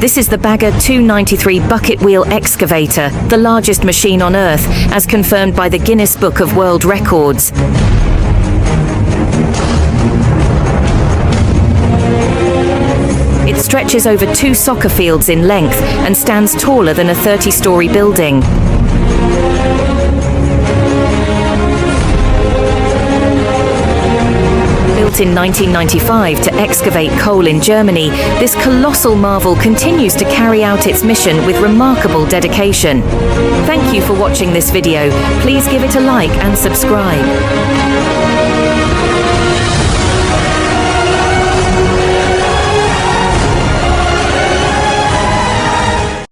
This is the Bagger 293 bucket wheel excavator, the largest machine on Earth, as confirmed by the Guinness Book of World Records. It stretches over 2 soccer fields in length and stands taller than a 30-story building. Built in 1995 to excavate coal in Germany, this colossal marvel continues to carry out its mission with remarkable dedication. Thank you for watching this video. Please give it a like and subscribe.